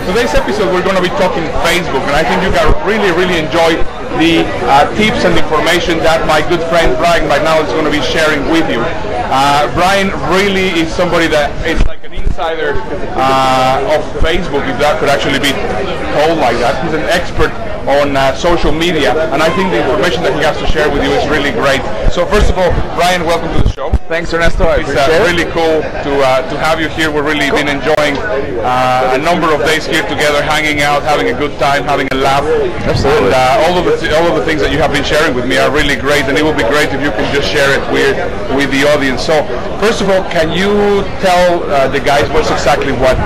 today's episode we're going to be talking Facebook, and I think you guys really enjoy the tips and information that my good friend Brian Bagnall is going to be sharing with you. Brian really is somebody that is like an insider of Facebook, if that could actually be told like that. He's an expert on social media, and I think the information that he has to share with you is really great. So first of all, Brian, welcome to the show. Thanks, Ernesto. I appreciate it. It's really cool to have you here. We've really been enjoying a number of days here together, hanging out, having a good time, having a laugh. Absolutely. And all of the things that you have been sharing with me are really great, and it would be great if you can just share it with the audience. So first of all, can you tell the guys what's exactly what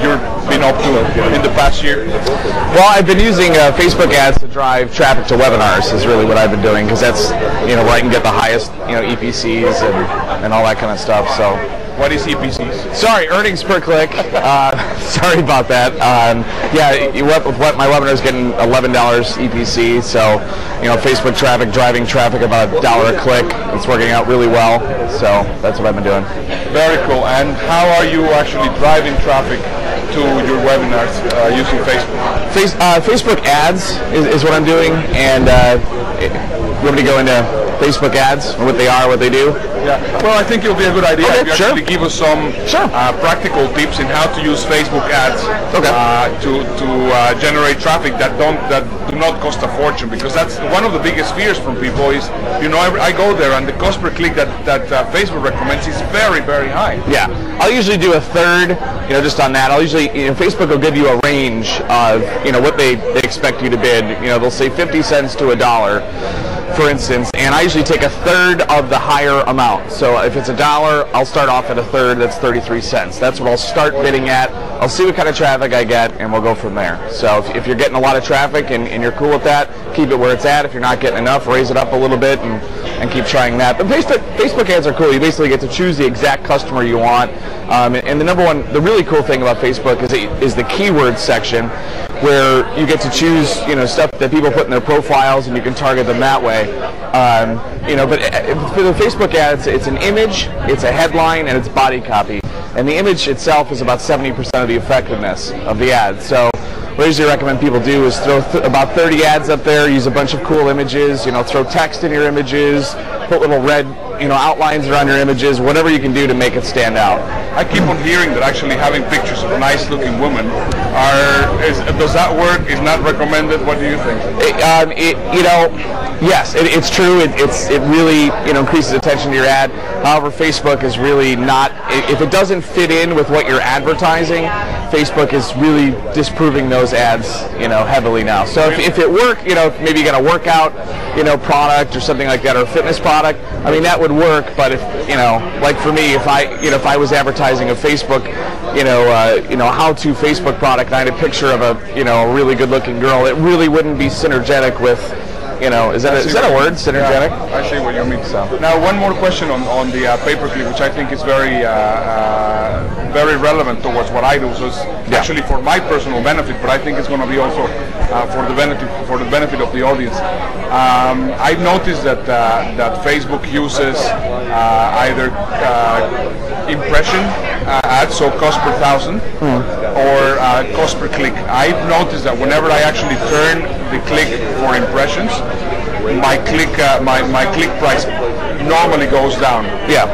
you've been up to in the past year? Well, I've been using Facebook ads to drive traffic to webinars is really what I've been doing, because that's where I can get the highest EPCs and all that kind of stuff. So. What is EPCs? Sorry, earnings per click. Sorry about that. With my webinar is getting $11 EPC. So, Facebook traffic, driving traffic about $1 a click. It's working out really well. So that's what I've been doing. Very cool. And how are you actually driving traffic to your webinars using Facebook? Facebook ads is what I'm doing, and you want me to go into Facebook ads, what they are, what they do? Yeah. Well, I think it'll be a good idea if you actually give us some practical tips in how to use Facebook ads to generate traffic that do not cost a fortune, because that's one of the biggest fears from people is, I go there and the cost per click that Facebook recommends is very, very high. Yeah. I'll usually do a third, just on that. I'll usually, Facebook will give you a range of, what they expect you to bid. They'll say 50 cents to $1. For instance, and I usually take a third of the higher amount. So if it's $1, I'll start off at a third, that's 33 cents. That's what I'll start bidding at. I'll see what kind of traffic I get, and we'll go from there. So if you're getting a lot of traffic and you're cool with that, keep it where it's at. If you're not getting enough, raise it up a little bit and keep trying that. But Facebook ads are cool. You basically get to choose the exact customer you want. And the really cool thing about Facebook is the keywords section, where you get to choose, stuff that people put in their profiles, and you can target them that way. But for the Facebook ads, it's an image, it's a headline, and it's body copy. And the image itself is about 70% of the effectiveness of the ad. So what I usually recommend people do is throw about 30 ads up there, use a bunch of cool images, throw text in your images, put little red outlines around your images, whatever you can do to make it stand out. I keep on hearing that actually having pictures of nice looking women does that work? Is not recommended? What do you think? Yes, it's true. It really increases attention to your ad. However, Facebook is really not. If it doesn't fit in with what you're advertising, Facebook is really disproving those ads heavily now. So if it worked, maybe you got a workout product or something like that, or a fitness product, I mean that would work. But if like for me, if I was advertising a Facebook how-to Facebook product, and I had a picture of a really good-looking girl, it really wouldn't be synergetic with. Is that a word? Synergetic? Yeah, I see what you mean. So. Now, one more question on the pay-per-click, which I think is very relevant towards what I do. So it's actually for my personal benefit, but I think it's going to be also for the benefit of the audience. I've noticed that Facebook uses either impression ads, so cost per thousand, or cost per click. I've noticed that whenever I actually turn the click for impressions, my click price normally goes down. Yeah.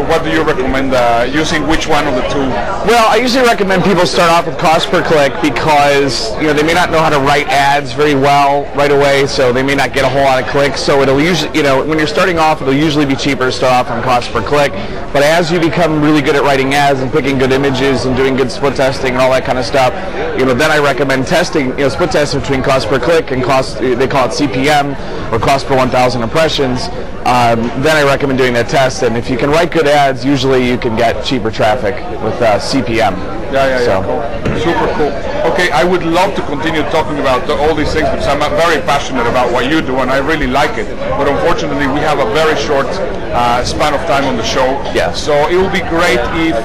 What do you recommend using? Which one of the two? Well, I usually recommend people start off with cost per click, because they may not know how to write ads very well right away, so they may not get a whole lot of clicks. So it'll usually, when you're starting off, it'll usually be cheaper to start off on cost per click. But as you become really good at writing ads and picking good images and doing good split testing and all that kind of stuff, then I recommend testing, split testing between cost per click and cost. They call it CPM, or cost per 1,000 impressions. Then I recommend doing that test, and if you can write good ads, usually you can get cheaper traffic with CPM. Yeah, cool. Super cool. Okay, I would love to continue talking about all these things, because I'm very passionate about what you do, and I really like it. But unfortunately, we have a very short span of time on the show. Yeah. So it would be great if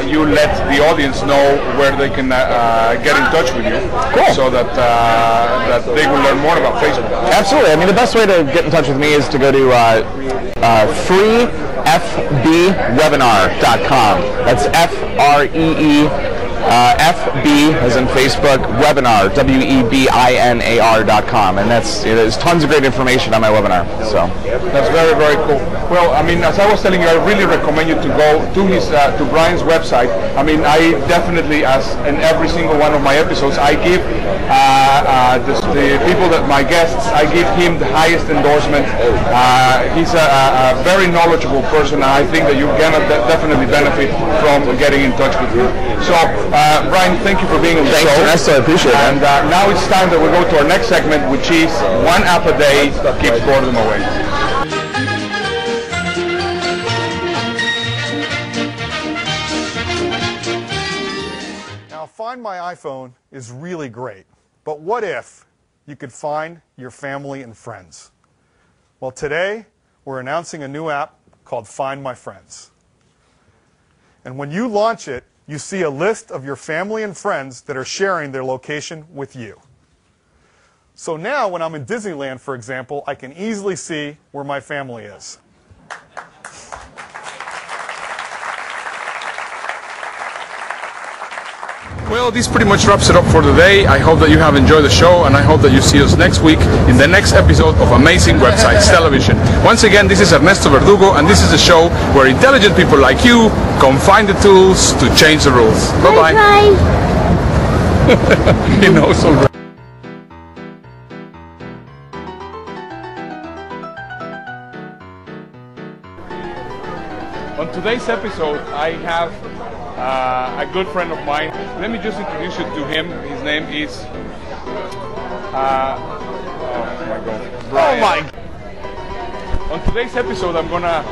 you let the audience know where they can get in touch with you, so that they will learn more about Facebook. Absolutely. I mean, the best way to get in touch with me is to go to free fbwebinar.com. That's F-R-E-E, FB as in Facebook, webinar, webinar.com. And there's tons of great information on my webinar. So that's very, very cool. Well, I mean, as I was telling you, I really recommend you to go to Brian's website. I mean, I definitely, as in every single one of my episodes, I give the people that my guests, I give him the highest endorsement. He's a very knowledgeable person, and I think that you're gonna definitely benefit from getting in touch with him. So, Brian, thank you for being on the show. Thanks, Ernesto. I appreciate it. And now it's time that we go to our next segment, which is one app a day keeps boredom away. Now, Find My iPhone is really great, but what if you could find your family and friends? Well, today we're announcing a new app called Find My Friends. And when you launch it, you see a list of your family and friends that are sharing their location with you. So now when I'm in Disneyland, for example, I can easily see where my family is. Well, this pretty much wraps it up for today. I hope that you have enjoyed the show, and I hope that you see us next week in the next episode of Amazing Websites Television. Once again, this is Ernesto Verdugo, and this is a show where intelligent people like you come find the tools to change the rules. Bye-bye. He knows already. On today's episode, I have a good friend of mine. Let me just introduce you to him. His name is oh my God, Brian. Oh my! On today's episode, I'm gonna